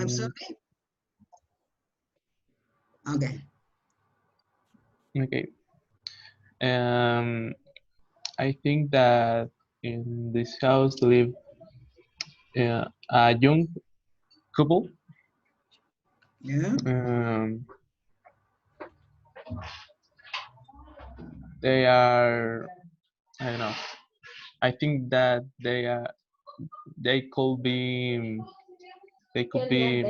I'm sorry. Okay. Okay. Um, I think that in this house live a young couple. Yeah. Um, they are, I don't know. I think that they could be they could be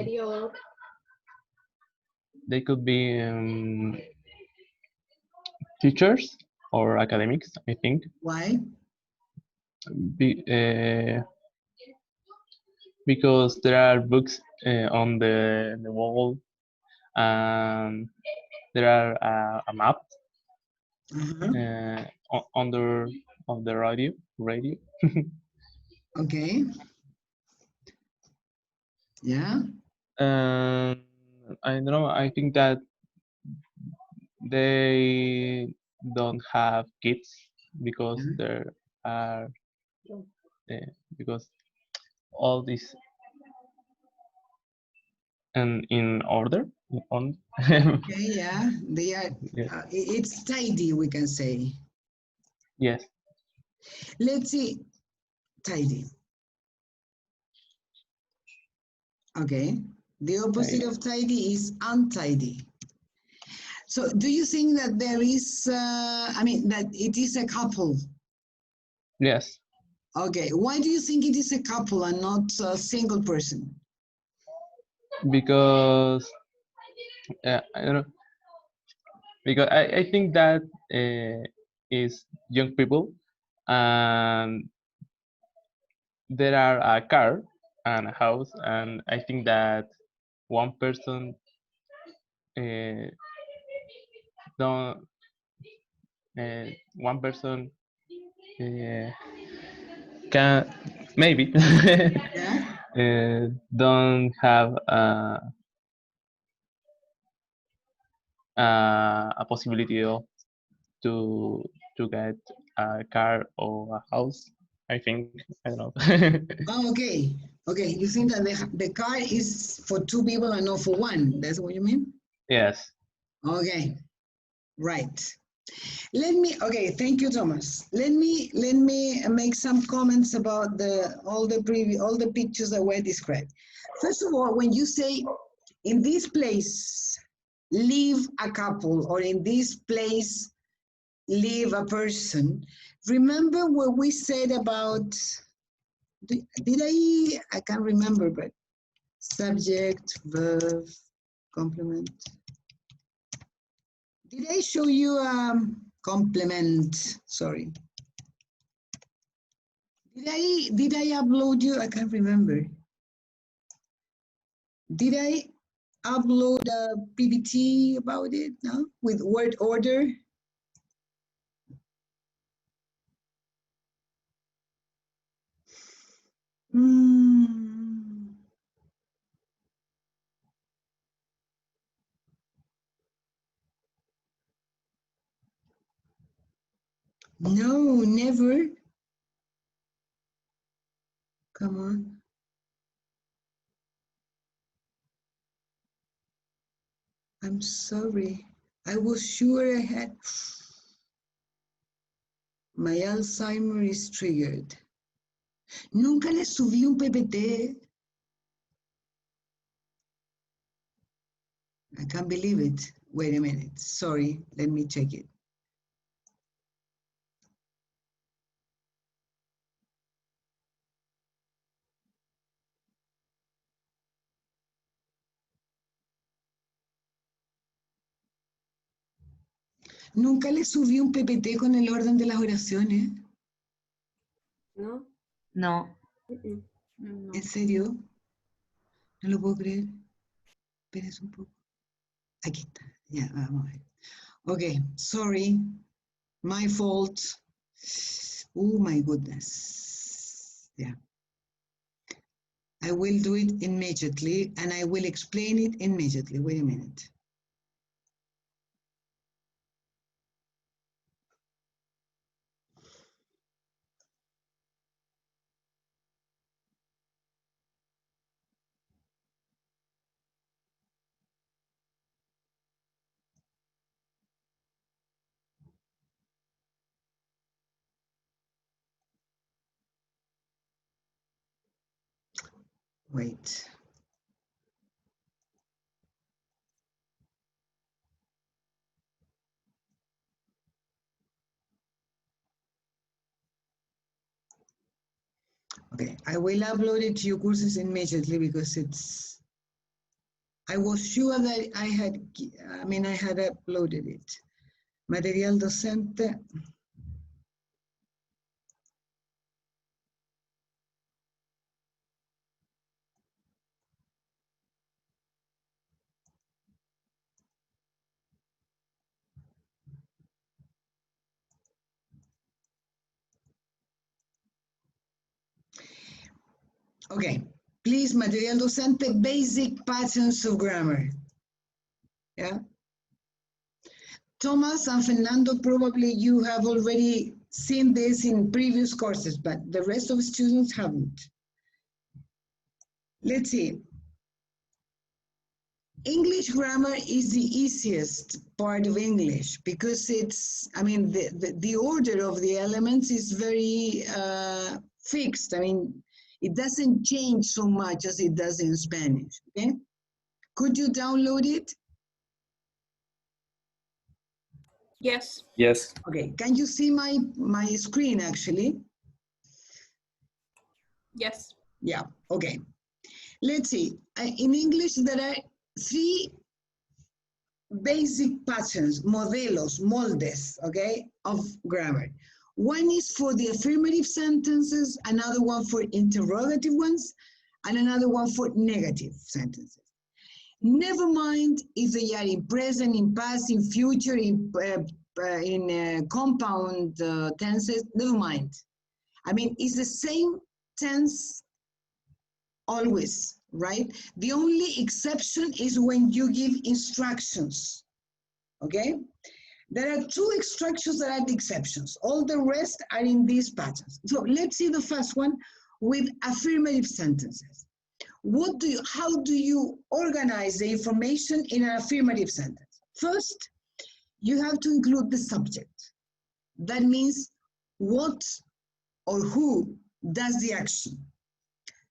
they could be teachers or academics. I think Why? be, because there are books on the wall, and there are a map Uh-huh. under of the radio. Okay. Yeah. And I don't know. I think that they don't have kids because Yeah. there are because all this and in order on Okay. Yeah. They are. yes, It's tidy, we can say. yes, Let's see. Tidy. Okay. The opposite I, of tidy is untidy. So, do you think that there is? I mean, that it is a couple? yes, Okay. Why do you think it is a couple and not a single person? because I don't know, because I think that is young people, and there are a car and a house, and I think that one person uh, don't one person uh, can maybe Yeah. don't have a possibility of to to get a car or a house. I think I don't know. Oh, okay. Okay. You think that the car is for two people and not for one? That's what you mean? Yes. Okay. Right. Let me. Okay. Thank you, Thomas. Let me make some comments about the all the pictures that were described. First of all, when you say in this place live a couple or in this place live a person, remember what we said about did I can't remember, but subject, verb, complement. Did I show you complement? Sorry. Did I upload you? I can't remember. Did I upload a PPT about it? No? With word order? Mm, no, never. Come on. I'm sorry. I was sure I had. My Alzheimer is triggered. Nunca le subí un PPT. I can't believe it. Wait a minute. Sorry. Let me check it. Nunca le subí un PPT con el orden de las oraciones. ¿No? No. No. ¿En serio? No lo puedo creer. Espérense un poco. Aquí está. Ya, vamos a ver. Okay, sorry. My fault. Oh my goodness. Yeah. I will do it immediately and I will explain it immediately. Wait a minute. Wait. Okay, I will upload it to your courses immediately because I was sure that I had uploaded it. Material docente. Okay, please, material docente, basic patterns of grammar. Yeah. Thomas and Fernando, probably you have already seen this in previous courses, but the rest of students haven't. Let's see. English grammar is the easiest part of English because it's, I mean, the order of the elements is very fixed. I mean, it doesn't change so much as it does in Spanish, okay? Could you download it? Yes. Yes. Okay, can you see my screen actually? Yes. Yeah, okay. Let's see. In English, there are 3 basic patterns, modelos, moldes, okay, of grammar. One is for the affirmative sentences, another one for interrogative ones, and another one for negative sentences. Never mind if they are in present, in past, in future, in compound tenses, never mind. I mean, it's the same tense always, right? The only exception is when you give instructions, okay? There are 2 instructions that are the exceptions. All the rest are in these patterns. So let's see the first one with affirmative sentences. How do you organize the information in an affirmative sentence? First, you have to include the subject. That means what or who does the action.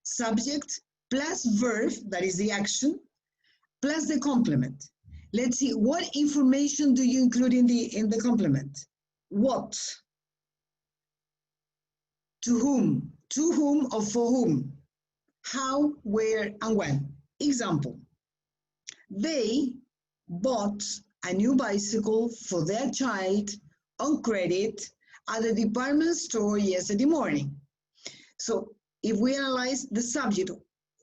Subject plus verb, that is the action, plus the complement. Let's see, what information do you include in the complement? What? To whom or for whom? How, where, and when. Example, they bought a new bicycle for their child on credit at the department store yesterday morning. So if we analyze the subject,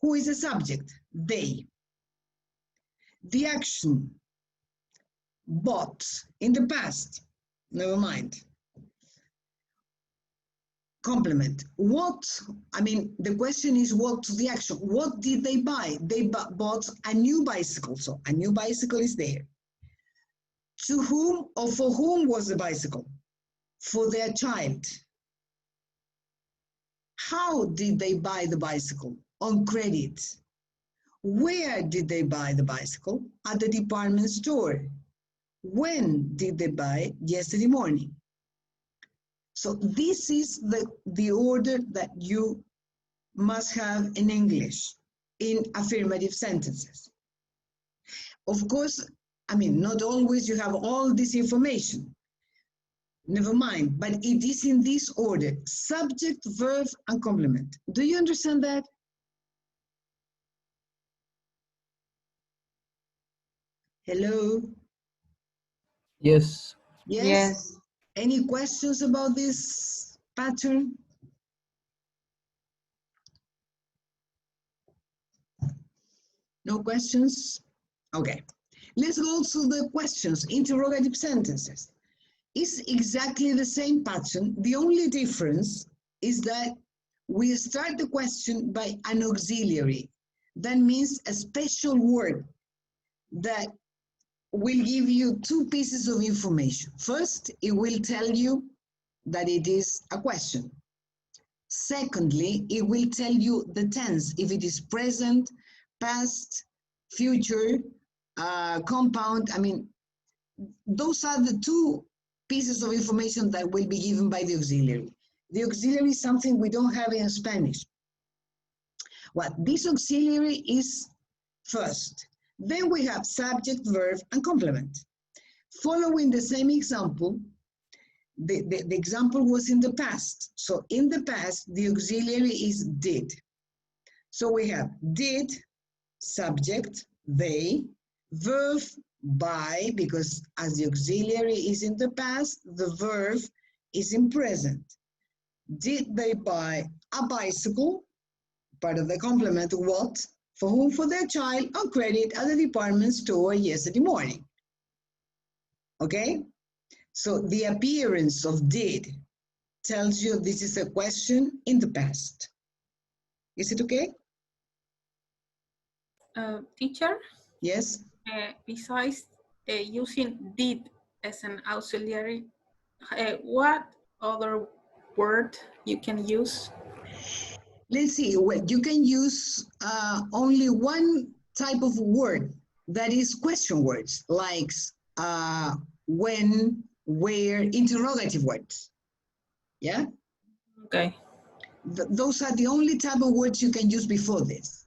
who is the subject? They. The action, bought, in the past, never mind. Complement. What, I mean, the question is what to the action. What did they buy? They bought a new bicycle. So a new bicycle is there. To whom or for whom was the bicycle? For their child. How did they buy the bicycle? On credit. Where did they buy the bicycle? At the department store. When did they buy? Yesterday morning. So this is the order that you must have in English in affirmative sentences. Of course, I mean, not always you have all this information. Never mind, but it is in this order: subject, verb, and complement. Do you understand that? Hello? Yes. Yes? Yes. Any questions about this pattern? No questions? Okay. Let's go to the questions, interrogative sentences. It's exactly the same pattern. The only difference is that we start the question by an auxiliary. That means a special word that will give you 2 pieces of information. First, it will tell you that it is a question. Secondly, it will tell you the tense, if it is present, past, future, compound. I mean, those are the 2 pieces of information that will be given by the auxiliary. The auxiliary is something we don't have in Spanish. What this auxiliary is first. Then we have subject, verb, and complement. Following the same example, the example was in the past. So in the past, the auxiliary is did. So we have did, subject, they, verb, buy, because as the auxiliary is in the past, the verb is in present. Did they buy a bicycle? Part of the complement, what? For whom? For their child, on credit at the department store yesterday morning. Okay? So the appearance of did tells you this is a question in the past. Is it okay? Teacher, Yes? besides using did as an auxiliary, what other word you can use? Let's see. Well, you can use only one type of word, that is question words, like when, where, interrogative words. Yeah? Okay. Those are the only type of words you can use before this.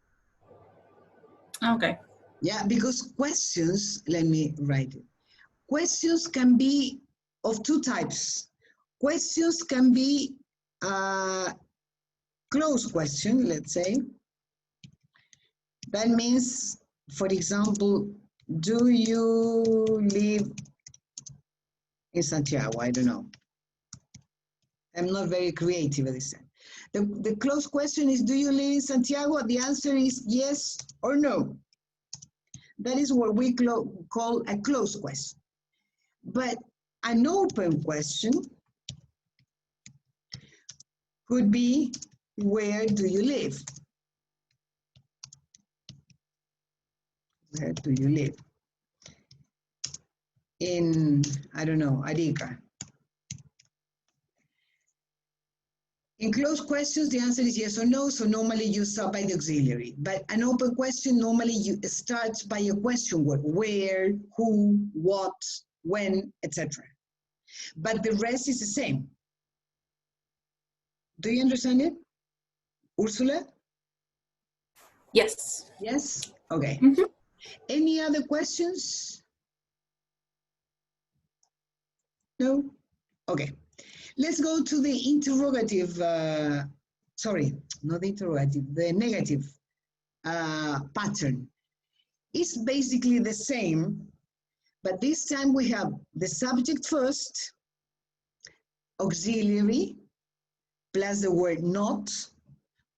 Okay. Yeah, because questions, let me write it. Questions can be of two types. Questions can be closed question, let's say. That means, for example, do you live in Santiago? I don't know. I'm not very creative at this time. The closed question is, do you live in Santiago? The answer is yes or no. That is what we call a closed question. But an open question could be, where do you live? Where do you live? In, I don't know, Arica. In closed questions, the answer is yes or no, so normally you start by the auxiliary. But an open question, normally you start by a question word, where, who, what, when, etc. But the rest is the same. Do you understand it? Ursula? Yes. Yes? Okay. Mm-hmm. Any other questions? No? Okay. Let's go to the interrogative, sorry, not the interrogative, the negative pattern. It's basically the same, but this time we have the subject first, auxiliary, plus the word not,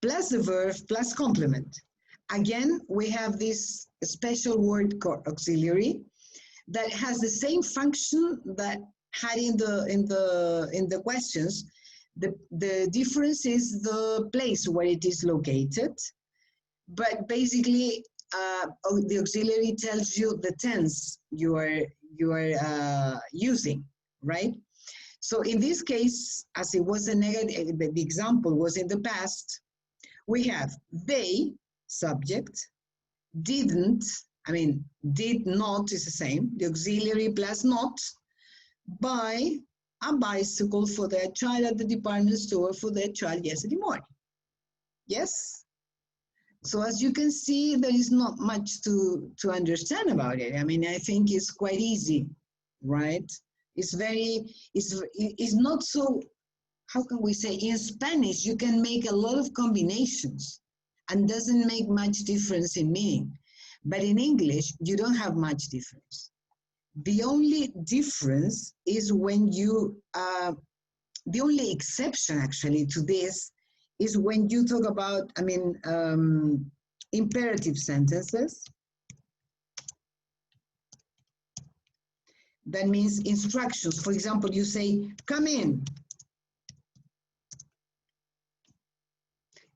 plus the verb, plus complement. Again, we have this special word called auxiliary that has the same function that had in the questions. The difference is the place where it is located, but basically the auxiliary tells you the tense you are using, right? So in this case, as it was a negative, the example was in the past, we have they, subject, didn't, I mean, did not is the same, the auxiliary plus not, buy a bicycle for their child at the department store for their child yesterday morning. Yes? So as you can see, there is not much to understand about it. I mean, I think it's quite easy, right? It's not so, how can we say, in Spanish, you can make a lot of combinations and doesn't make much difference in meaning. But in English, you don't have much difference. The only difference is when you, the only exception actually to this is when you talk about, I mean, imperative sentences. That means instructions. For example, you say, come in.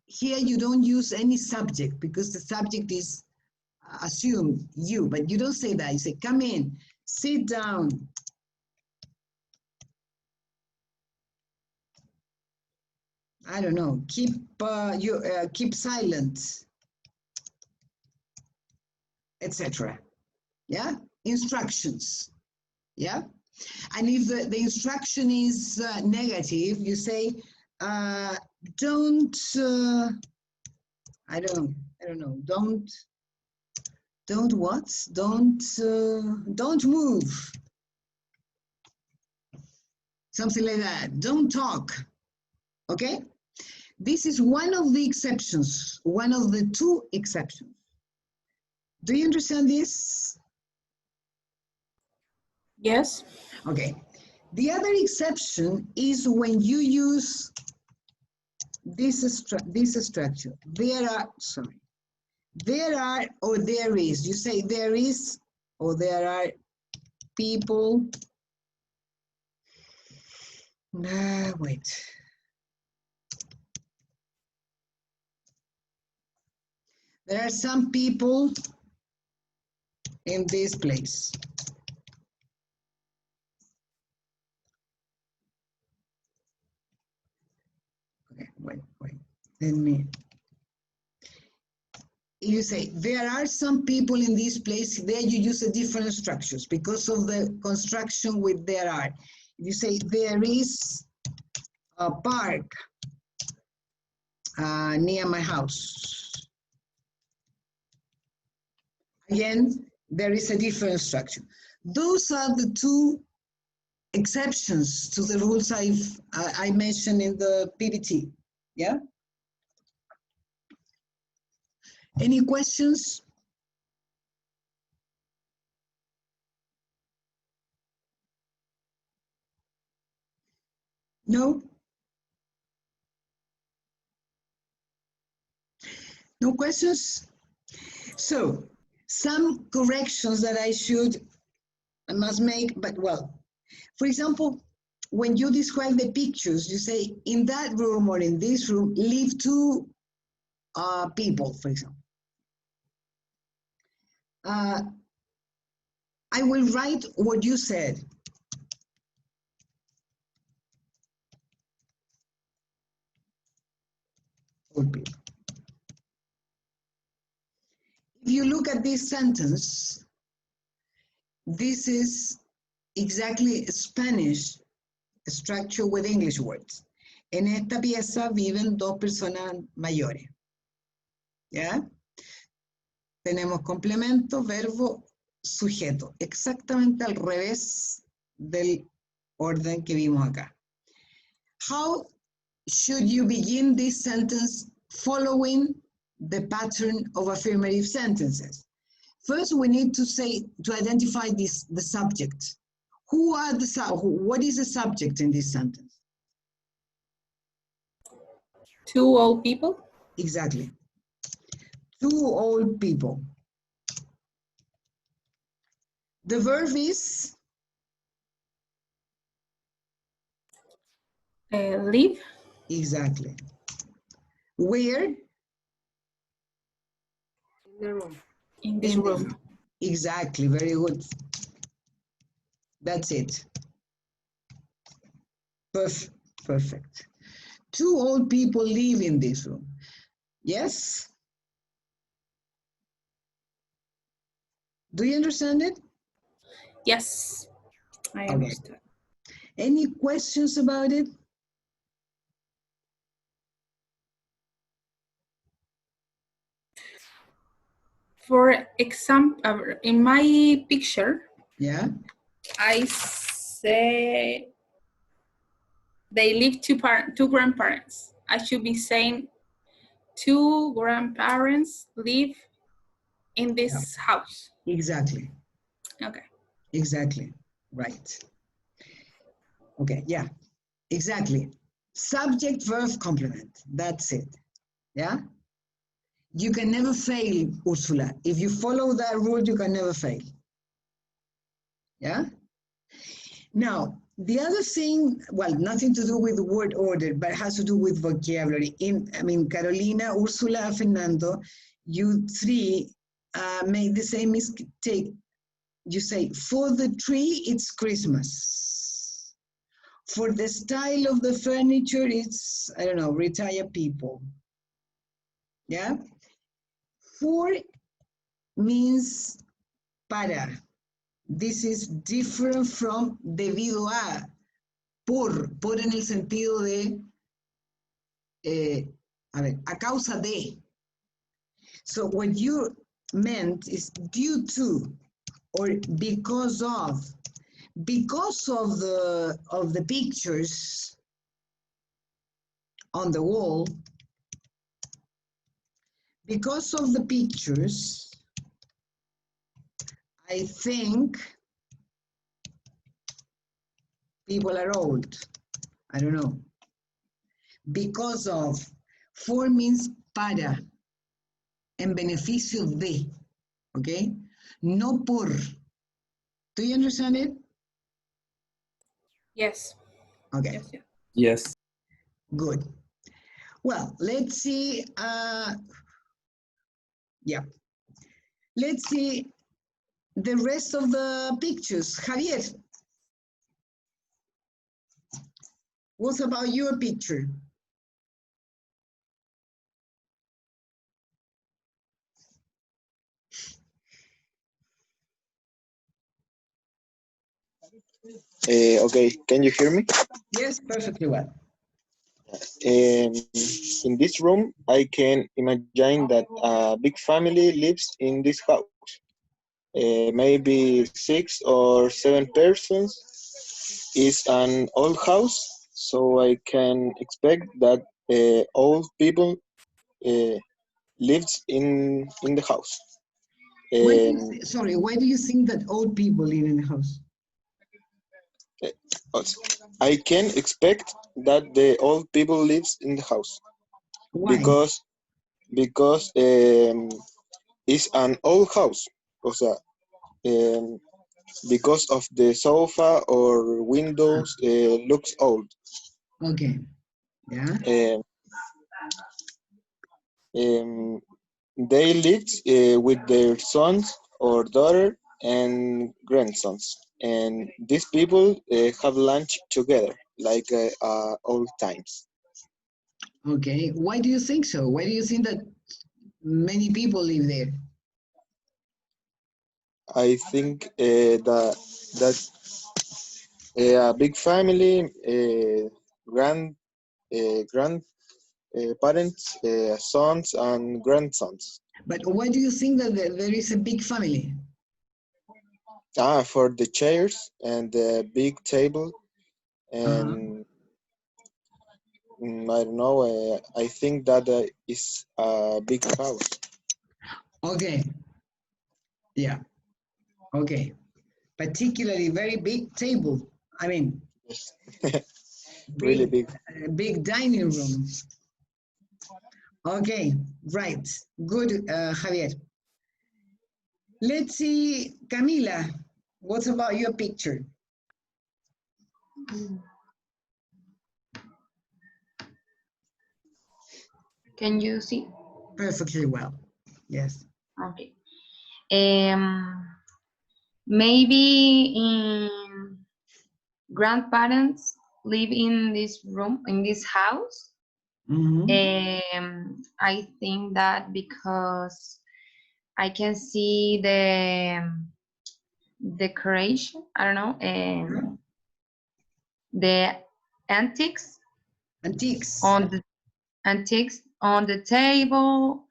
Here you don't use any subject because the subject is assumed you, but you don't say that. You say, come in, sit down. I don't know, keep silent, etc. Yeah, instructions. Yeah, and if the instruction is negative, you say, don't. I don't know. Don't what? Don't move. Something like that. Don't talk. Okay? This is one of the exceptions, one of the two exceptions. Do you understand this? Yes. Okay. The other exception is when you use this structure. There are or there is. You say there is or there are people. Wait. There are some people in this place. Okay, wait. Let me. You say there are some people in this place. There you use a different structures because of the construction with there are. You say there is a park near my house. Again, there is a different structure. Those are the two exceptions to the rules I mentioned in the PPT. Yeah. Any questions? No? No questions? So, some corrections that I must make, but well, for example, when you describe the pictures, you say in that room or in this room, live two people, for example. I will write what you said. Old people. If you look at this sentence, this is exactly Spanish structure with English words. En esta pieza viven dos personas mayores. ¿Ya? Tenemos complemento, verbo, sujeto. Exactamente al revés del orden que vimos acá. How should you begin this sentence following the pattern of affirmative sentences? First, we need to identify the subject. What is the subject in this sentence? Two old people. Exactly. Two old people. The verb is? Live. Exactly. Where? In the room. In this room. Exactly, very good. That's it. Perfect. Two old people live in this room. Yes? Do you understand it? Yes, I understand. Any questions about it? For example, in my picture, Yeah. I say they live two grandparents. I should be saying two grandparents live in this house. Exactly. Okay. Exactly. Right. Okay, yeah. Exactly. Subject, verb, complement. That's it. Yeah? You can never fail, Ursula. If you follow that rule, you can never fail. Yeah? Now, the other thing, well, nothing to do with word order, but has to do with vocabulary. Carolina, Ursula, Fernando, you three make the same mistake. You say, for the tree, it's Christmas. For the style of the furniture, it's, I don't know, retired people. Yeah? For means para. This is different from debido a. Por en el sentido de, a causa de. So what you meant is due to or because of. Because of the pictures on the wall, because of the pictures, I think people are old. I don't know. Because of, for means para, en beneficio de, okay? No por. Do you understand it? Yes. Okay, Yes, yes. Yes. good. Well, let's see. Yeah. Let's see the rest of the pictures. Javier, what about your picture? Okay, can you hear me? Yes, perfectly well. In this room, I can imagine that a big family lives in this house. Maybe 6 or 7 persons. It's an old house, so I can expect that old people lives in the house. Why do you Um, sorry, why do you think that old people live in the house? Also, I can expect that the old people lives in the house Why? because it's an old house. O sea, because of the sofa or windows looks old. Okay. Yeah. Um, um, they lived with their sons or daughter and grandsons, and these people have lunch together like old times. Okay. Why do you think so? Why do you think that many people live there? I think that a big family, grand parents, sons and grandsons. But why do you think that there is a big family? For the chairs and the big table Uh-huh. and I don't know. I think that is a big house. Okay. Yeah. Okay. Particularly very big table. I mean, Yes. Really big, big. big dining room. Okay. Right. Good, Javier. Let's see, Camila. What about your picture? Can you see? Perfectly well. Yes. Okay. Maybe in grandparents live in this room, in this house. Mm-hmm. I think that because I can see the decoration, I don't know, and the antiques Antiques. on the antiques on the table,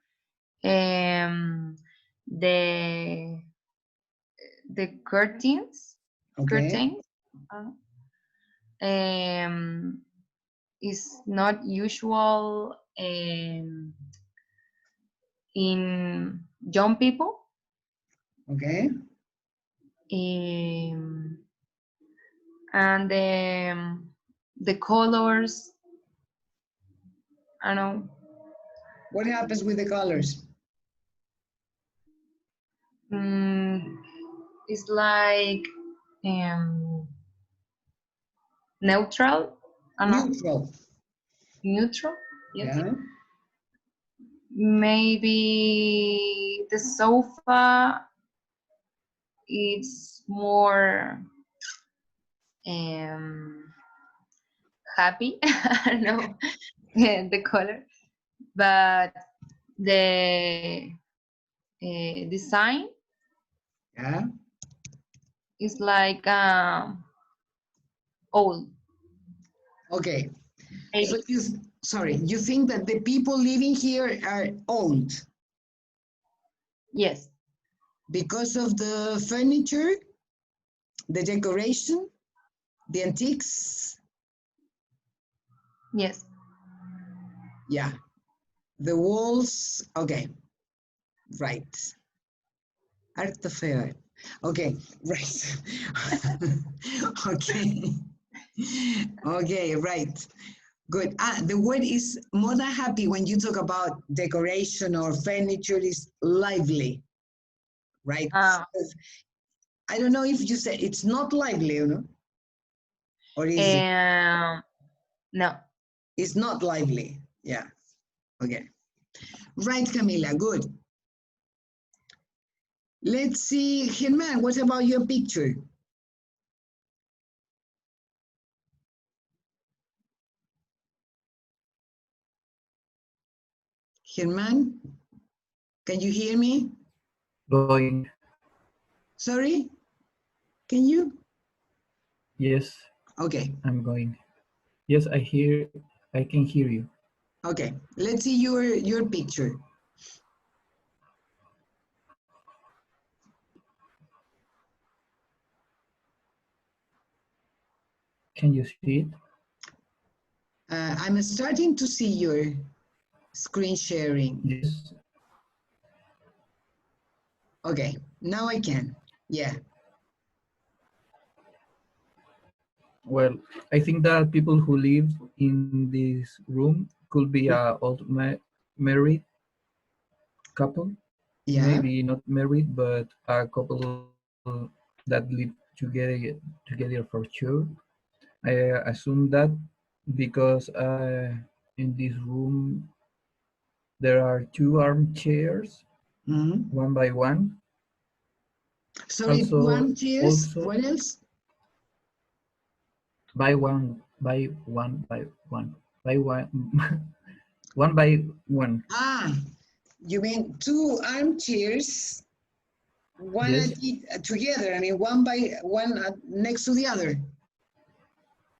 the curtains, Okay. uh, um, is not usual in young people. Okay. And the colors, I don't know, What happens with the colors? it's like neutral, I don't know, Neutral. neutral, yes. Yeah. Maybe the sofa is more happy, I don't know the color, but the design Yeah. is like old, Okay. So maybe. you, sorry, you think that the people living here are old? Yes. Because of the furniture, the decoration, the antiques. Yes. Yeah. The walls. Okay. Right. Artefeuer. Okay. Right. Okay. Okay. Right. Good. The word is more than happy when you talk about decoration or furniture is lively, right? I don't know if you say it's not lively, you know, or is it? No. It's not lively. Yeah. Okay. Right, Camila. Good. Let's see, Germán, what about your picture? Germán, can you hear me? Going. Sorry? Can you? Yes, Okay. I'm going. Yes, I can hear you. Okay. Let's see your picture. Can you see it? I'm starting to see your screen sharing. Yes. Okay. Now I can. Yeah. Well, I think that people who live in this room could be a old married couple. Yeah. Maybe not married, but a couple that live together for sure. I assume that because in this room there are two armchairs, Mm-hmm. one by one. Sorry, Also, one cheers. also What else? by one, by one, by one, by one, one by one. Ah, you mean two armchairs, one Yes, together. I mean, one by one next to the other.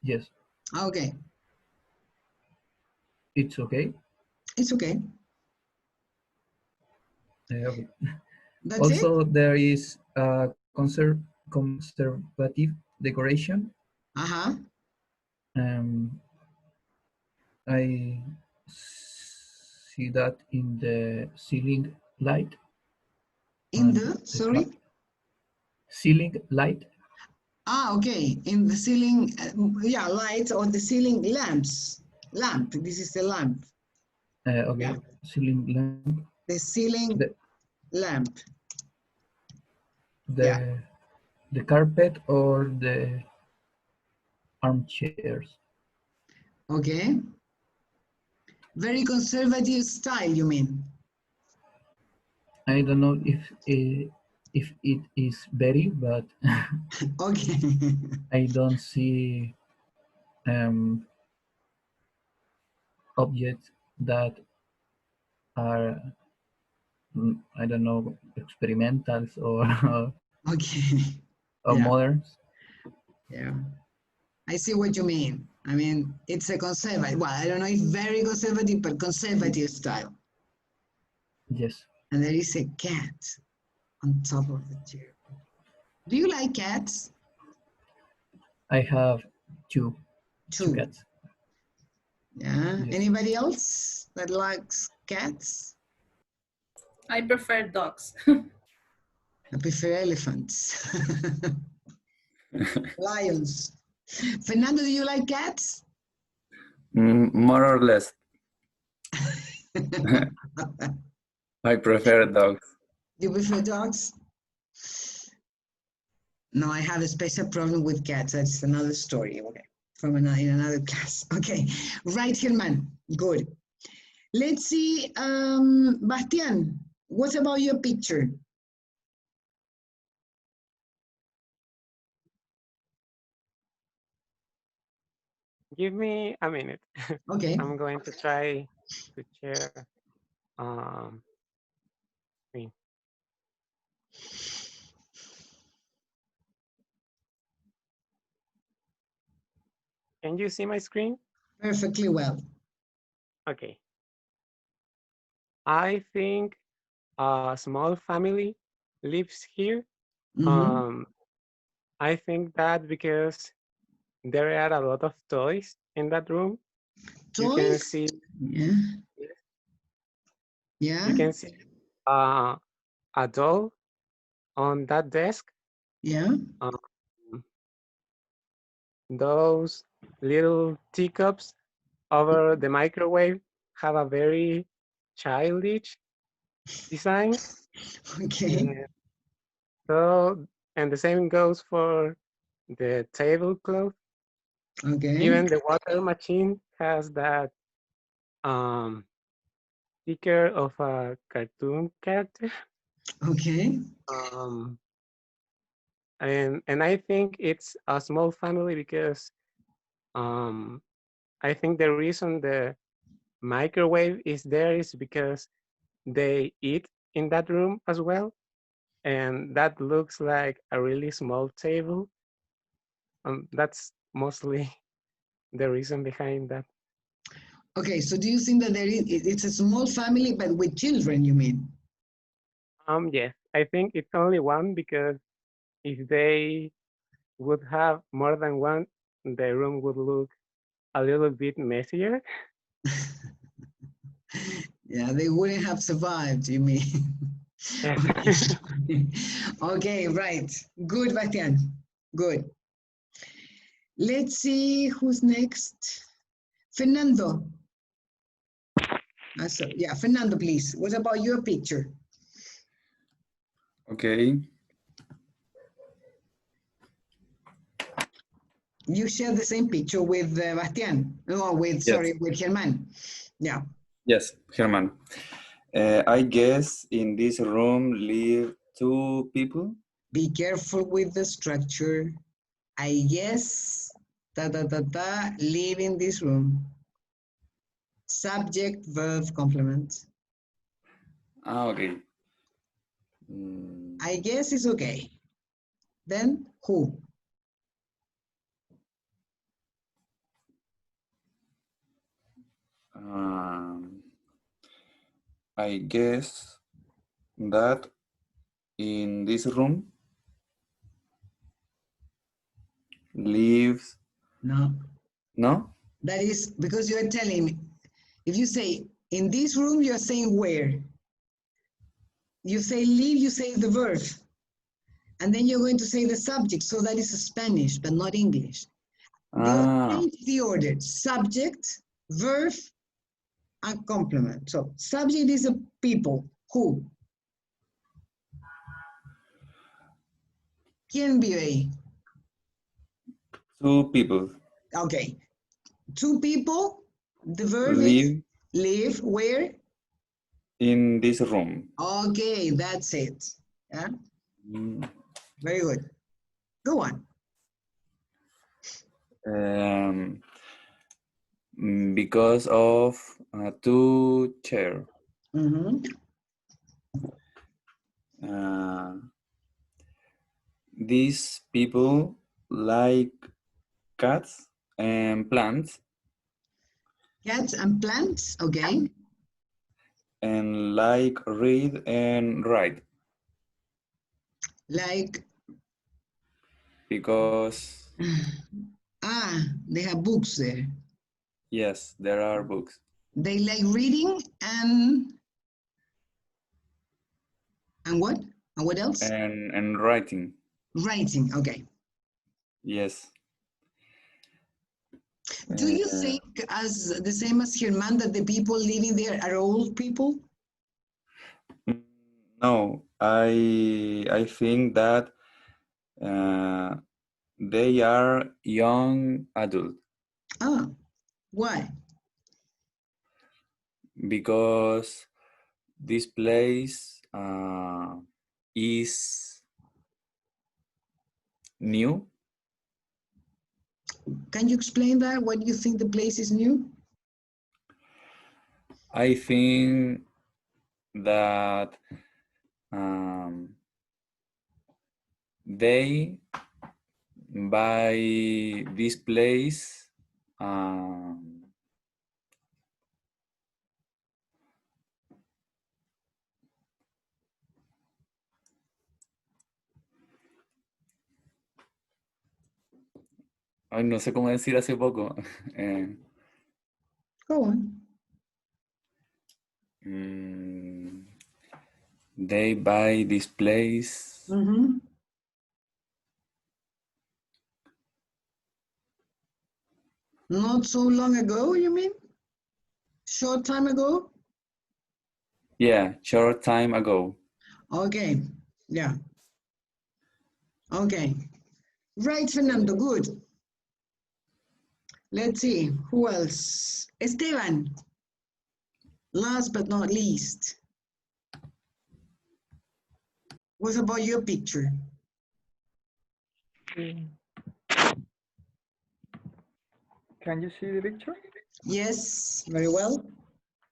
yes, Okay. it's okay. It's okay. Okay. That's it? Also, there is a conservative decoration. Uh-huh. Um, I see that in the ceiling light In on the, the top. sorry? Ceiling light. Ah, okay. In the ceiling, yeah, lights or the ceiling lamps. Lamp. This is the lamp. Okay, Yeah. ceiling lamp. The ceiling The lamp. Yeah. the the carpet or the armchairs. Okay. Very conservative style, you mean? I don't know if it is very, but Okay. I don't see um, objects that are I don't know experimentals or Okay. or Yeah. modern. Yeah. I see what you mean. I mean, it's a conservative, well, I don't know if very conservative, but conservative style. Yes, And there is a cat on top of the chair. Do you like cats? I have two Two. cats. Yeah. Yes, Anybody else that likes cats? I prefer dogs. I prefer elephants. Lions. Fernando, do you like cats? More or less. I prefer dogs. You prefer dogs? No, I have a special problem with cats. That's another story. Okay. From in another class. Okay. Right, Germán. Good. Let's see, Bastian, what about your picture? Give me a minute. Okay. I'm going to try to share um, screen. Can you see my screen? Perfectly well. Okay. I think a small family lives here. Mhm. I think that because there are a lot of toys in that room. You can Toys? see, Yeah. Yeah. you can see uh, a doll on that desk. Yeah. Um, those little teacups over the microwave have a very childish design. Okay. And so, and the same goes for the tablecloth. Okay. Even the water machine has that um, sticker of a cartoon character. Okay. Um, and I think it's a small family because um, I think the reason the microwave is there is because they eat in that room as well, and that looks like a really small table. That's mostly the reason behind that. Okay. So do you think that it's a small family, but with children, you mean? Yes, I think it's only one because if they would have more than one, the room would look a little bit messier. Yeah, they wouldn't have survived, you mean? Okay. Okay, right. Good, Bastian. Good. Let's see who's next. Fernando. So, yeah, Fernando, please. What about your picture? Okay. You share the same picture with Bastian. No, with, Yes. sorry, with Germán. Yeah. Yes, Herman. I guess in this room live two people. Be careful with the structure. I guess, live in this room. Subject, verb, complement. Okay. Mm, I guess it's okay. Then who? um, I guess that in this room lives, No. no? That is because you're telling me. If you say in this room, you're saying where. You say live, you say the verb. And then you're going to say the subject. So that is Spanish, but not English. Ah, Change the order. Subject, verb, and complement. So subject is a people. Who? ¿Quién vive ahí? two people Okay. Two people. The verb is live live where? in this room. Okay, that's it. Yeah, Mm, very good. Go on. Um, because of two chair. Mhm. Uh, these people like cats and plants Cats and plants. Okay. and like read and write Like, because they have books there. yes, there are books They like reading and what? And what else? and writing. Writing. Okay. Yes. Do you Uh, think, as the same as Herman, that the people living there are old people? mm, no, I think that uh, they are young adult Ah, why? because this place is new. Can you explain that? Why do you think the place is new? I think that um, they buy this place Ay, no sé cómo decir hace poco. Go on. They buy this place. Mm-hmm. Not so long ago, you mean? Short time ago? Yeah, short time ago. Okay, yeah. Okay. Right, Fernando, good. Let's see, who else? Esteban, last but not least. What about your picture? Can you see the picture? Yes, very well.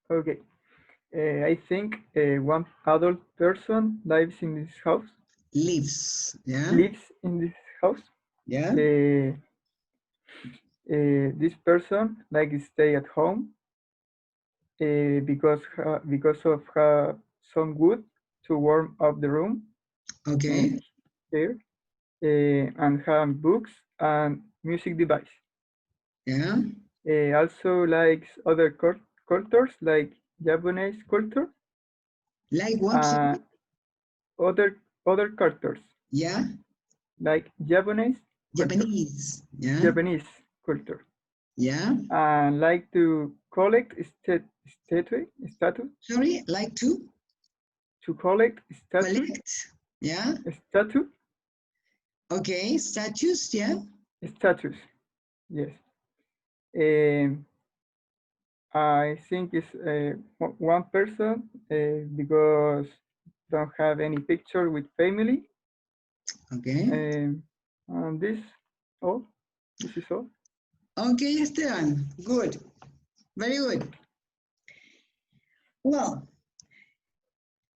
Okay. I think one adult person lives in this house. Lives, yeah? Lives in this house. Yeah? This person likes stay at home because of some wood to warm up the room Okay, here and have books and music device. yeah? Also likes other cultures like Japanese culture. Like what? Sorry? Other cultures Yeah? like Japanese culture, Japanese, yeah? Japanese culture, Yeah? and like to collect statues, Sorry, like to to collect collect? Yeah? Okay, statues, yeah? statues. Yes. I think it's one person because don't have any picture with family. Okay. And this all. This is all. Okay, Esteban, good. Very good. Well,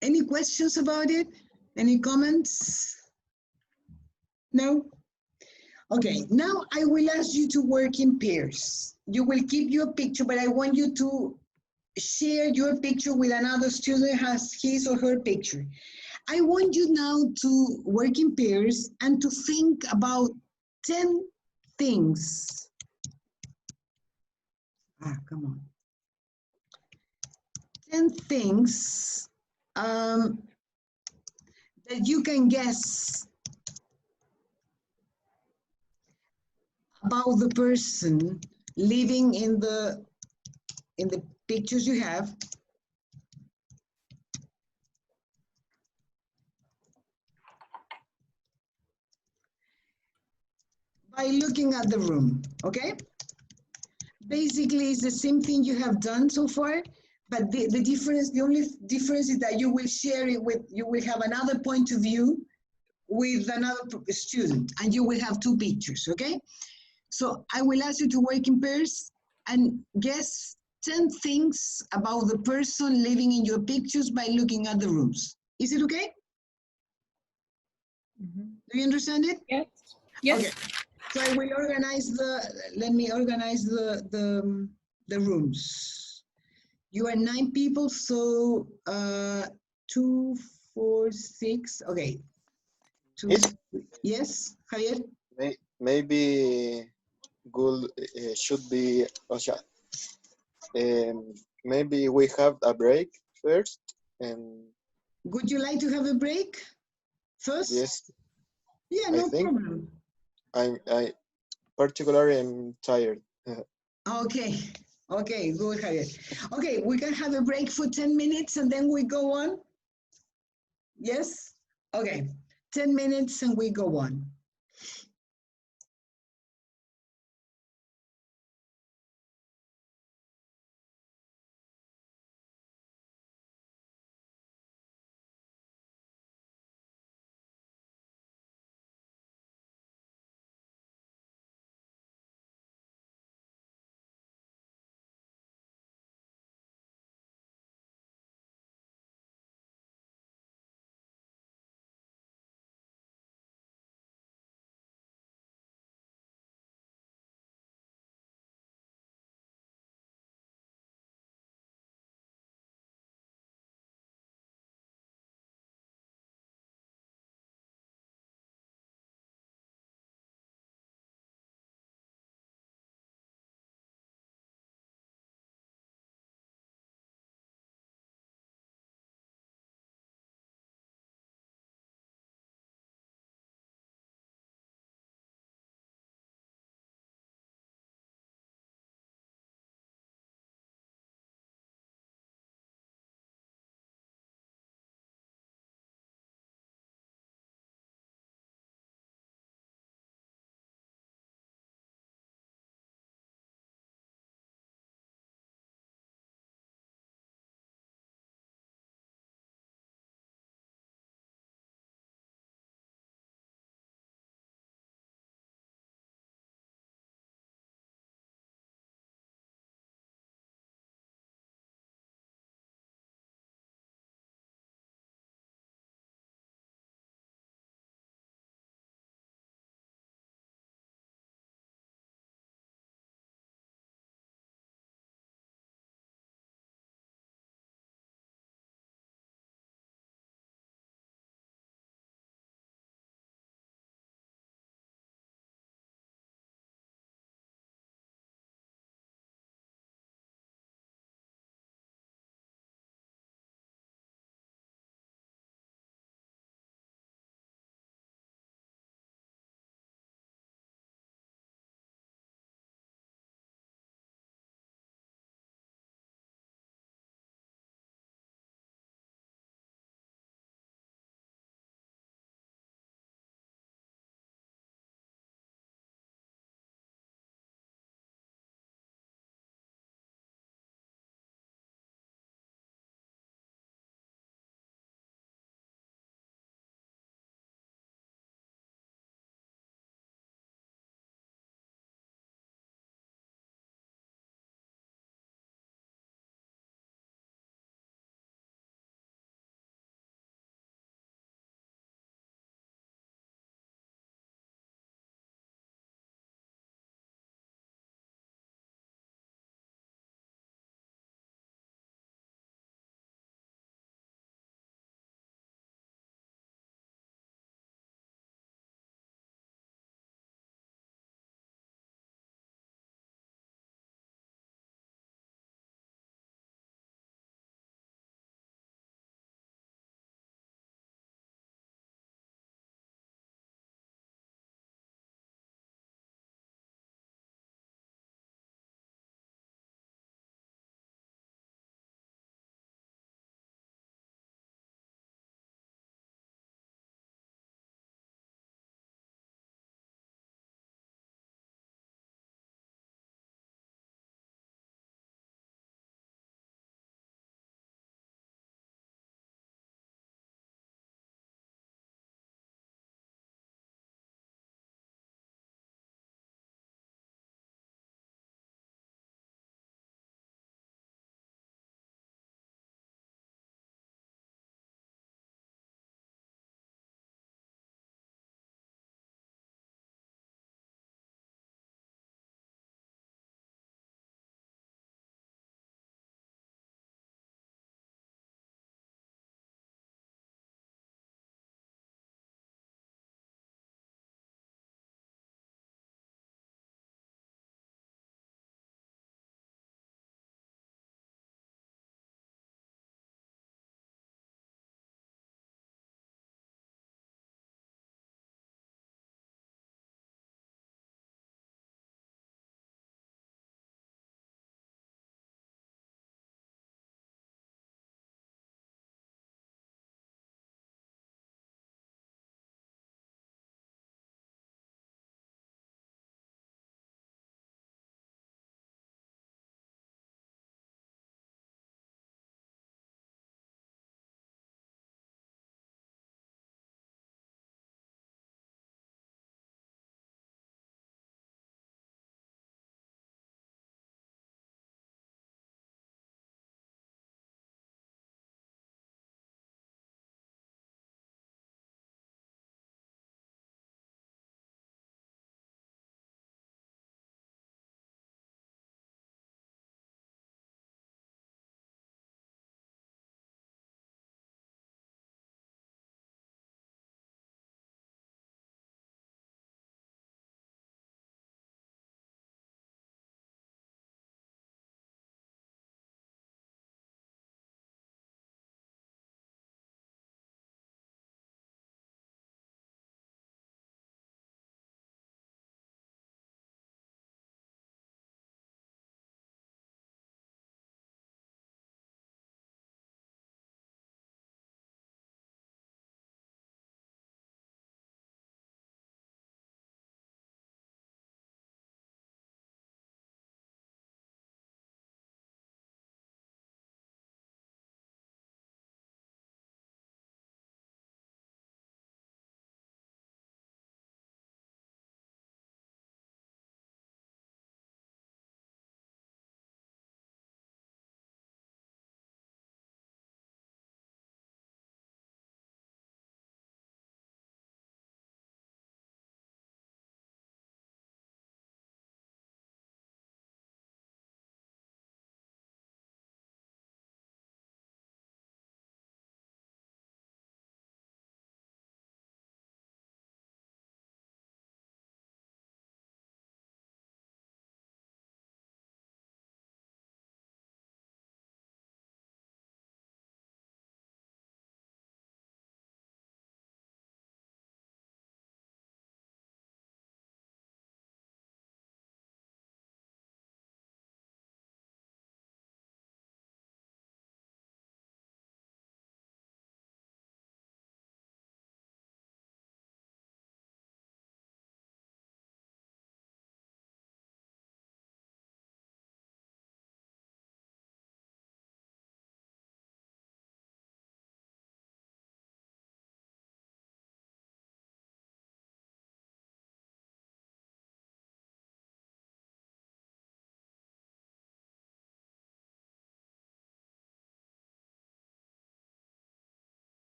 any questions about it? Any comments? No? Okay, now I will ask you to work in pairs. You will keep your picture, but I want you to share your picture with another student who has his or her picture. I want you now to work in pairs and to think about 10 things. Come on. 10 things that you can guess about the person living in the pictures you have. By looking at the room, okay? Basically, it's the same thing you have done so far, but the only difference is that you will share it with, you will have another point of view with another student, and you will have two pictures, okay? So I will ask you to work in pairs and guess 10 things about the person living in your pictures by looking at the rooms. Is it okay? Do you understand it? Yes. Yes. Okay. So I will organize let me organize the rooms. You are 9 people, so 2, 4, 6, okay. Yes, Javier? Maybe good should be, maybe we have a break first. And would you like to have a break first? Yes. Yeah, no problem. I particularly am tired. Okay, okay, good, Javier. Okay, we can have a break for 10 minutes and then we go on. Yes? Okay, 10 minutes and we go on.